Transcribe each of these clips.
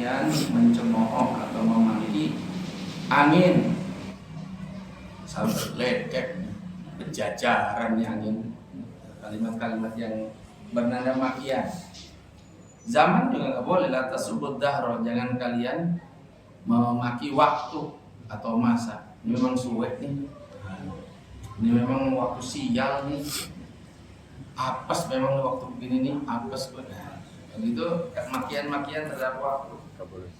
kalian mencemooh atau memaki angin sampai ledek berjajaran angin, kalimat-kalimat yang bernada makian. Zaman juga nggak boleh, la tasubud dahro, jangan kalian memaki waktu atau masa. Ini memang suwe nih, ini memang waktu sial nih, apes memang waktu begini nih, apes begitu. Makian-makian terhadap waktu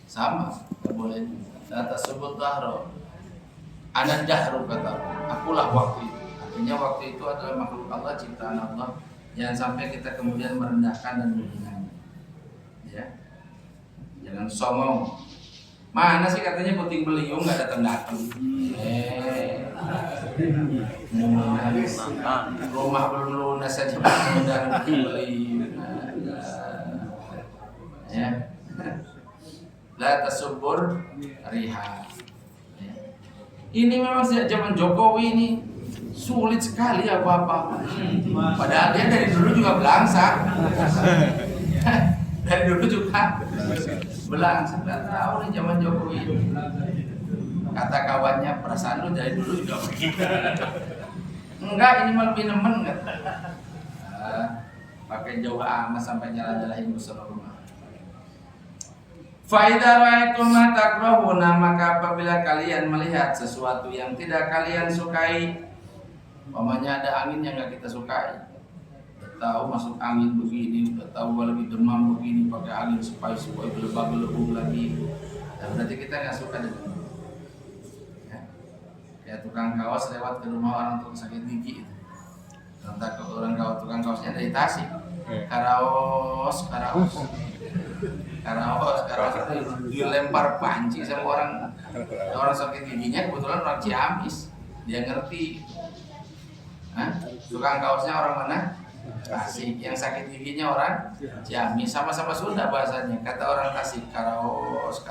sama, nggak boleh. La tasubud dahro, ana dahru, kata akulah waktu itu. Artinya waktu itu adalah makhluk Allah, ciptaan Allah. Jangan sampai kita kemudian merendahkan dan menghinanya, ya. Jangan songong. Mana sih katanya puting beliung nggak datang-datang. Rumah belum lunas saja mengundang puting beliung. Ya. La tasubur riha. Ini memang sejak zaman Jokowi ini sulit sekali apa-apa. Padahal dia dari dulu juga belangsak. Dari dulu juga belangsak. Nggak tahu nih zaman Jokowi ini. Kata kawannya, perasaan lu dari dulu juga begitu. Enggak, ini malah lebih nemen nggak? Pakai jauh amat sampai nyala-nyalahin musuh rumah. Faidah ra'aitum ma takrahuna, maka apabila kalian melihat sesuatu yang tidak kalian sukai, umpamanya ada angin yang nggak kita sukai, tahu masuk angin begini, tahu lagi demam begini, pakai angin supaya gelebak-gelebuk lagi, dan berarti kita nggak suka dengan itu. Ya. Kayak tukang kaos lewat ke rumah orang untuk sakit gigi itu. Entah ke orang tukang kaosnya dari Tasik, Karaos itu dilempar panci sama orang sakit giginya, kebetulan orang Ciamis, dia ngerti. Tukang kaosnya orang mana? Tasik. Yang sakit giginya orang Ciamis, sama-sama Sunda bahasanya. Kata orang Tasik, Karaos.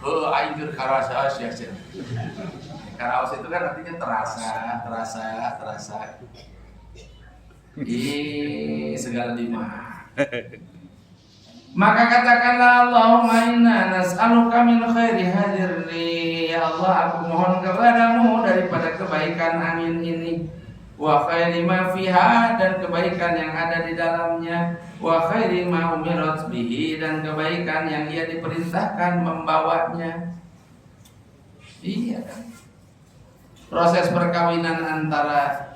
Ainggur Karaos ya. Karaos itu kan artinya terasa. Segala lima. Maka katakanlah, Allahumma inna nas'aluka min khairi hadirni. Ya Allah, aku mohon kepadamu daripada kebaikan angin ini, wa khairi ma fiha, dan kebaikan yang ada di dalamnya, wa khairi ma umirat bihi, dan kebaikan yang ia diperintahkan membawanya. Iya kan? Proses perkawinan antara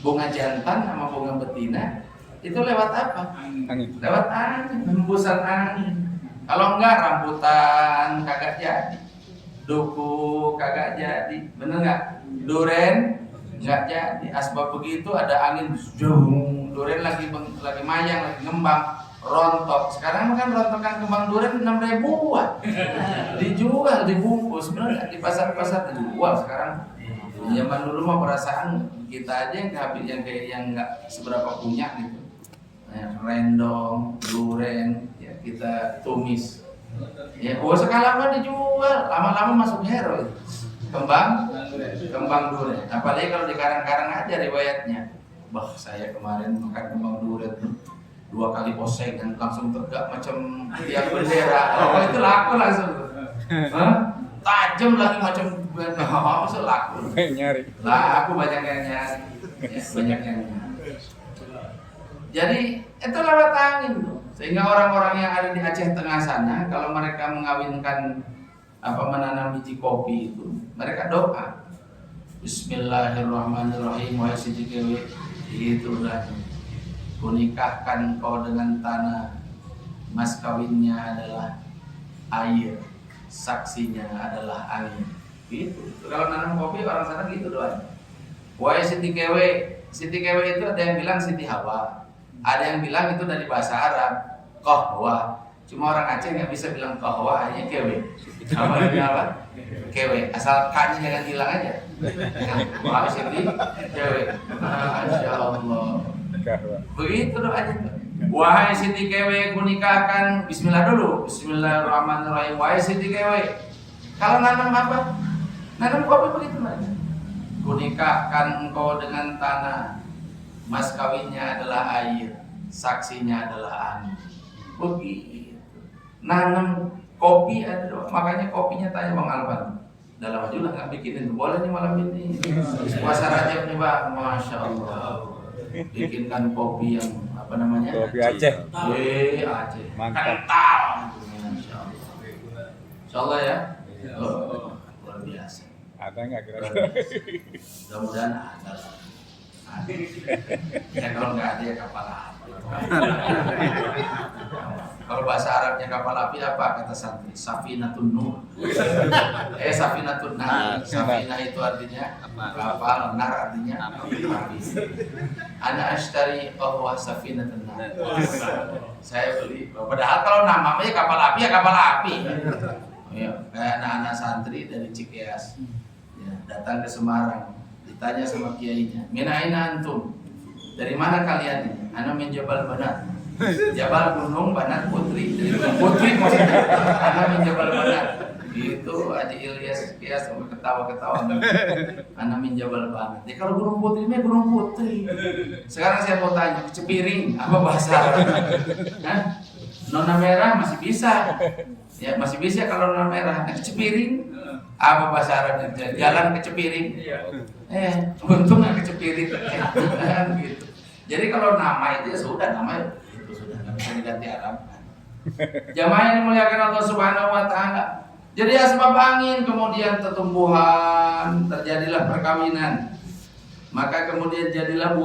bunga jantan sama bunga betina itu lewat apa? Angin. Lewat angin, hembusan angin. Kalau enggak, rambutan kagak jadi, duku kagak jadi, bener nggak? Duren nggak jadi. Asbab begitu, ada angin, duren lagi mayang, lagi ngembang, rontok. Sekarang kan rontokan kembang duren 6 ribuan, dijual, dibungkus, bener nggak? Di pasar-pasar dijual sekarang. Zaman dulu mah perasaan kita aja yang nggak seberapa punya gitu. Rendong, duren, ya kita tumis. Ya, sekarang mah dijual, lama-lama masuk hero itu. Kembang duren. Apalagi kalau di Karang-Karang aja riwayatnya. Bah, saya kemarin makan kembang duren 2 kali poseng dan langsung tegak macam tiang bendera. Oh, itu laku langsung. Tajam lagi macam laku. Nyari. Lah, aku banyak yang nyari. Ya, banyak yang nyari. Jadi itu lewat angin tuh. Sehingga orang-orang yang ada di Aceh Tengah sana, kalau mereka mengawinkan menanam biji kopi itu, mereka doa, Bismillahirrahmanirrahim, wahai siji kewe, itulah kunikahkan kau dengan tanah, mas kawinnya adalah air, saksinya adalah angin. Gitu. Kalau nanam kopi orang sana gitu doanya. Wahai siti kewe itu ada yang bilang Siti Hawa. Ada yang bilang itu dari bahasa Arab, kohwa. Cuma orang Aceh nggak bisa bilang kohwa, hanya kewe. Apa? Kewe. Asal k-nya jangan hilang aja. Wah, Siti kewe. Masya Allah. Begitu doanya. Wahai Siti kewe, kunikahkan. Bismillah dulu. Bismillahirrahmanirrahim. Wahai Siti kewe. Kalau nanam apa? Nanam kopi begitu aja. Kunikahkan engkau dengan tanah, mas kawinnya adalah air, saksinya adalah angin. Begitu. Nanam Kopi ada doang. Makanya kopinya tanya Bang Alvan. Dalam aja lah nggak bikinin tuh. Boleh nih malam ini. Puasa Rajab nih Bang. Masya Allah. Bikinkan kopi yang apa namanya? Kopi Aceh. Aceh. Mantap. Kental. Masya Allah. Insya Allah ya. Luar biasa. Ada nggak kira-kira? Mudah-mudahan ada. Ya kalau nggak ada ya kapal api. Kalau bahasa Arabnya kapal api apa kata santri? Safinatun Nuh. Safinatun Nar. Safinah itu artinya kapal, nar artinya api. Ana ashtari bahwa safinatun Nar. Saya beli. Padahal kalau namanya kapal api ya kapal api. Ya, kayak anak-anak santri dari Cikeas ya, datang ke Semarang. Ditanya sama kiainya, "Min aina antum?" Dari mana kalian ini? Ana min Jabal Banat. Jabal Gunung Banat Putri. Dari Gunung Putri maksudnya. Ana min Jabal Banat. Gitu Haji Ilyas Kias sampai ketawa-ketawa. Ana min Jabal Banat. Ya kalau Gunung Putri mah Gunung Putri. Sekarang saya mau tanya, Cepiring apa bahasa Arab? Nona merah masih bisa. Ya masih bisa kalau nona merah. Cepiring apa bahasa Arabnya? Jalan ke Cepiring. Untung nggak ke Cepiring. Gitu. Jadi kalau nama itu ya sudah nama itu sudah nggak bisa diganti Arab. Jamaah yang dimuliakan Allah Subhanahu Wa Taala. Jadi asbab angin, kemudian pertumbuhan, terjadilah perkawinan. Maka kemudian jadilah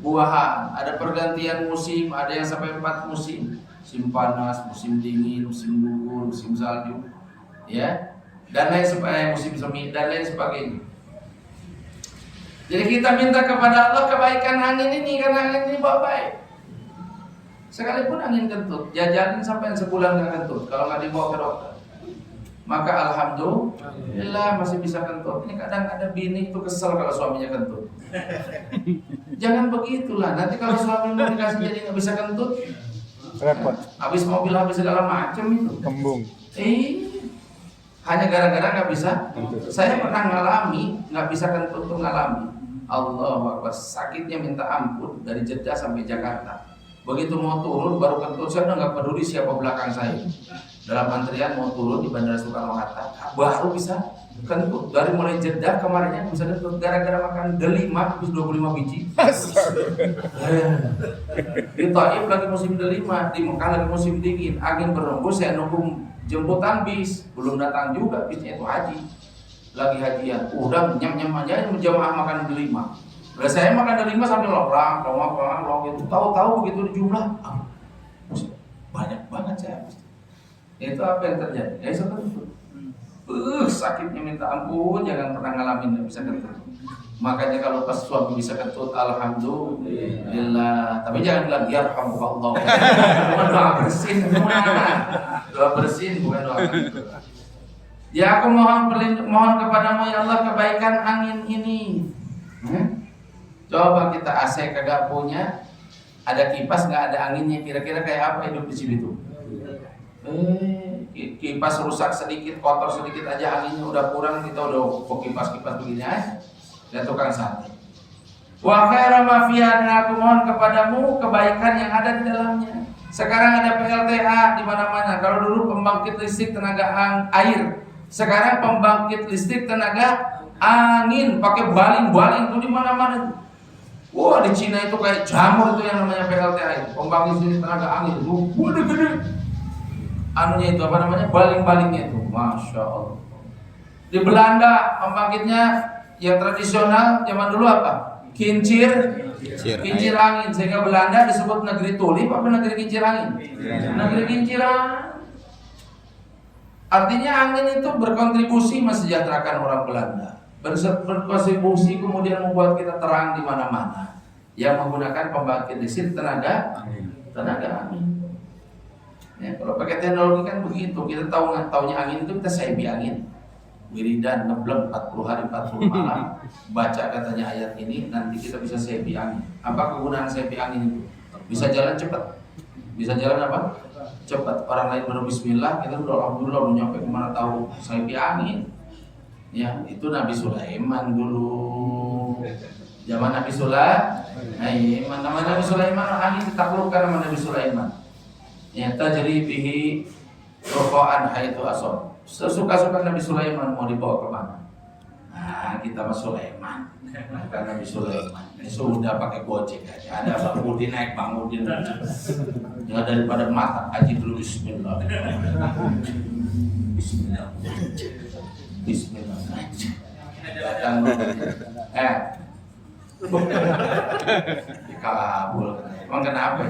buahan. Ada pergantian musim, ada yang sampai 4 musim. Musim panas, musim dingin, musim gugur, musim salju, ya, dan lain sebagainya, musim semi dan lain sebagainya. Jadi kita minta kepada Allah kebaikan angin ini karena angin ini bawa baik. Sekalipun angin kentut, jajalin sampai sebulan nggak kentut kalau nggak dibawa ke dokter. Maka alhamdulillah masih bisa kentut. Ini kadang ada bini itu kesel kalau suaminya kentut. Jangan begitulah. Nanti kalau suami mau dikasih jadi nggak bisa kentut, repot. Habis mobil, habis segala macam itu. Kembung. Hanya gara-gara nggak bisa. Saya pernah ngalami nggak bisa kentut tuh ngalami. Allahu Akbar, sakitnya minta ampun dari Jeddah sampai Jakarta. Begitu mau turun baru kentut, saya udah nggak peduli siapa belakang saya. Dalam antrian mau turun di Bandara Soekarno Hatta, baru bisa kentut. Dari mulai Jeddah kemarinnya bisa kentut gara-gara makan delima habis 25 biji. Di Taif lagi musim delima, di Mekah lagi musim dingin, angin berembus, saya nunggu jemputan bis, belum datang juga bisnya itu haji. Lagi hajian, udah nyam-nyam aja jamaah makan delima. Lah saya makan delima sambil lorang gitu. Tahu-tahu begitu jumlah banyak banget saya. Itu apa yang terjadi? Ya itu kentut. Sakitnya minta ampun, jangan pernah ngalamin bisa kentut. Makanya kalau pas suami bisa kentut, alhamdulillah. Tapi jangan bilang yarhamukallah. Bukan doa bersin, doa bersin bukan doa kentut. Ya aku mohon kepadamu ya Allah kebaikan angin ini. Coba kita AC kagak punya, ada kipas nggak ada anginnya, kira-kira kayak apa hidup di sini tuh? Kipas rusak sedikit, kotor sedikit aja anginnya udah kurang, kita udah kipas-kipas begini aja. Dan tukang sate. Wa khairu ma fiha, dan aku mohon kepadamu kebaikan yang ada di dalamnya. Sekarang ada PLTA di mana-mana. Kalau dulu pembangkit listrik tenaga air, sekarang pembangkit listrik tenaga angin pakai baling-baling tuh di mana-mana. Wah, di Cina itu kayak jamur itu yang namanya PLTA itu, pembangkit listrik tenaga angin. Gede-gede. Anunya itu apa namanya? Baling-balingnya itu. Masya Allah. Di Belanda pembangkitnya yang tradisional zaman dulu apa? Kincir angin, sehingga Belanda disebut negeri tulip apa negeri kincir angin? Negeri kincir angin. Artinya angin itu berkontribusi mensejahterakan orang Belanda, berkontribusi kemudian membuat kita terang di mana-mana. Yang menggunakan pembangkit listrik tenaga angin. Ya, kalau pakai teknologi kan begitu, kita taunya angin itu kita sebi angin. Wiridan ngebleng 40 hari 40 malam, baca katanya ayat ini, nanti kita bisa sebi angin. Apa kegunaan sebi angin itu? Bisa jalan cepat. Bisa jalan apa? Cepat. Orang lain baru bismillah, kita udah alhamdulillah udah nyampe kemana tahu sebi angin. Ya, itu Nabi Sulaiman dulu. Zaman Nabi Sulaiman, nama Nabi Sulaiman angin ditaklukkan sama Nabi Sulaiman. Ya tajri bihi muta'an haitsu asab. Sesuka-suka Nabi Sulaiman mau dibawa kemana? Nah, kita mah Sulaiman, bukan Nabi Sulaiman. Ini sudah pakai Gojek aja. Ada Bang Udin naik Bang Udin. Ya daripada mata haji dulu bismillah. Bismillah. Bismillah. Datang dikabul. Emang kenapa?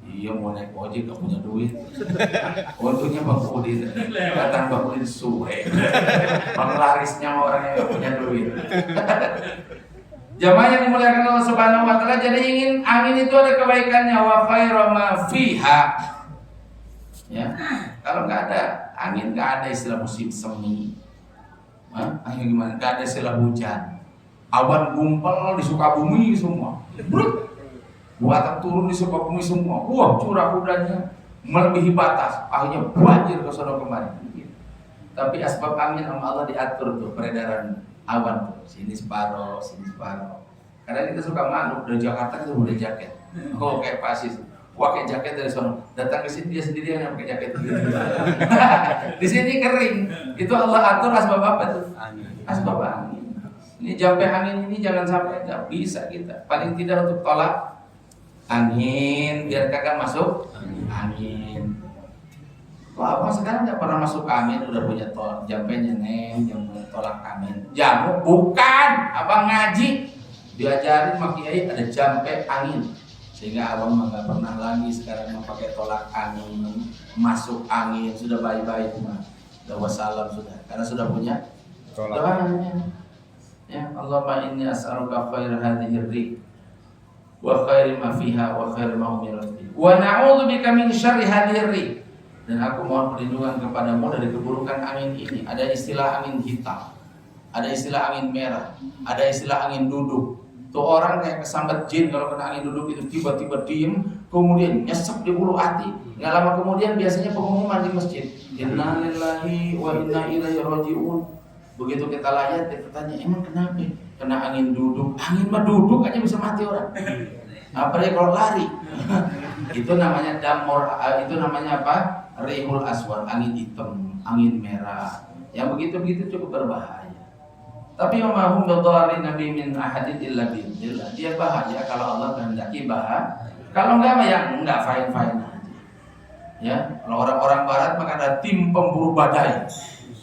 Iya mau naik ojek gak punya duit. Untungnya Bang Udin datang Bang Udin suwe. Penglarisnya orang yang gak punya duit. Jamaah yang dimuliakan Allah Subhanahu wa taala, jadi ingin angin itu ada kebaikannya, wa khairu ma fiha. Ya. Kalau enggak ada angin, enggak ada istilah musim semi. Angin gimana? Enggak ada istilah hujan. Awan gumpal di Sukabumi semua. Buatan turun di Sukabumi semua. Wah, curah hujannya melebihi batas. Akhirnya banjir ke sono kemari. Tapi asbab angin sama Allah diatur tuh peredaran awan tuh. Sini separoh, sini separoh. Karena kita suka malu dari Jakarta kita udah jaket. Oh kayak pasis. Pakai jaket dari sono. Datang ke sini dia sendirian yang pakai jaket. Di sini kering. Itu Allah atur asbab apa tuh? Asbab angin. Ini jampe angin ini jangan sampai nggak bisa kita. Paling tidak untuk tolak angin biar kagak masuk angin. Wah, abang sekarang nggak pernah masuk angin, udah punya jampenya neng, yang tolak angin. Jamu bukan, abang ngaji diajarin sama kiai ada jampe angin, sehingga abang nggak pernah lagi sekarang memakai tolak angin, masuk angin, sudah baik-baik mah, sudah wassalam sudah, karena sudah punya doanya. Ya Allahumma inni as'aluka khair hadhihi ar-rih wa khair ma fiha wa khair ma umirat bihi wa na'udzu bika min syarri hadhihi ar-rih. Dan aku mohon perlindungan kepadamu dari keburukan angin ini. Ada istilah angin hitam, ada istilah angin merah, ada istilah angin duduk. Tuh orang kayak kesambat jin kalau kena angin duduk itu tiba-tiba diem, kemudian nyesek di ulu hati. Nggak lama kemudian biasanya pengumuman di masjid, inna lillahi wa inna ilaihi raji'un. Begitu kita layat, kita tanya, emang kenapa? Kena angin duduk. Angin mah duduk aja bisa mati orang. Apalagi kalau lari. Itu namanya damor, itu namanya apa? Rihul aswad, angin hitam, angin merah. Yang begitu-begitu cukup berbahaya. Tapi mahum bidarri nabi min ahadin illa bi'idznillah. Dia bahaya kalau Allah kehendaki bahaya. Kalau enggak ya enggak, fine-fine aja. Ya, kalau orang-orang barat maka ada tim pemburu badai,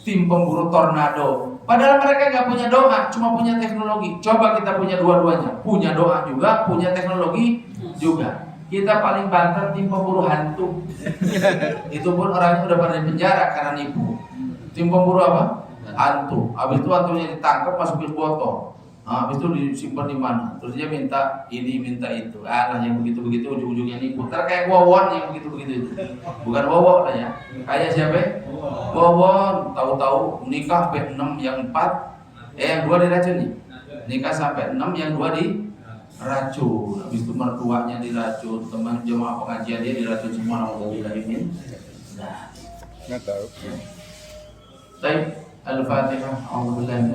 tim pemburu tornado. Padahal mereka nggak punya doa, cuma punya teknologi. Coba kita punya dua-duanya, punya doa juga, punya teknologi juga. Kita paling banter tim pemburu hantu. Itu pun orangnya udah pada di penjara karena nipu. Tim pemburu apa? Hantu. Habis itu hantunya ditangkap, masukin botol. Nah, habis itu disimpan di mana? Terus dia minta ini, minta itu. Ah, yang begitu-begitu ujung-ujungnya nipu. Kayak Wawon yang begitu-begitu itu. Bukan Wawon lah ya. Kayak siapa? Wawon. Tahu-tahu nikah sampai 6 yang 4, yang 2 diracun nih. Nikah sampai 6 yang 2 di racun. Habis itu mertuanya diracun, teman jemaah pengajian dia diracun semua. Alhamdulillah ini. Nah, nggak tahu. Baik, Al-Fatihah. Alhamdulillah.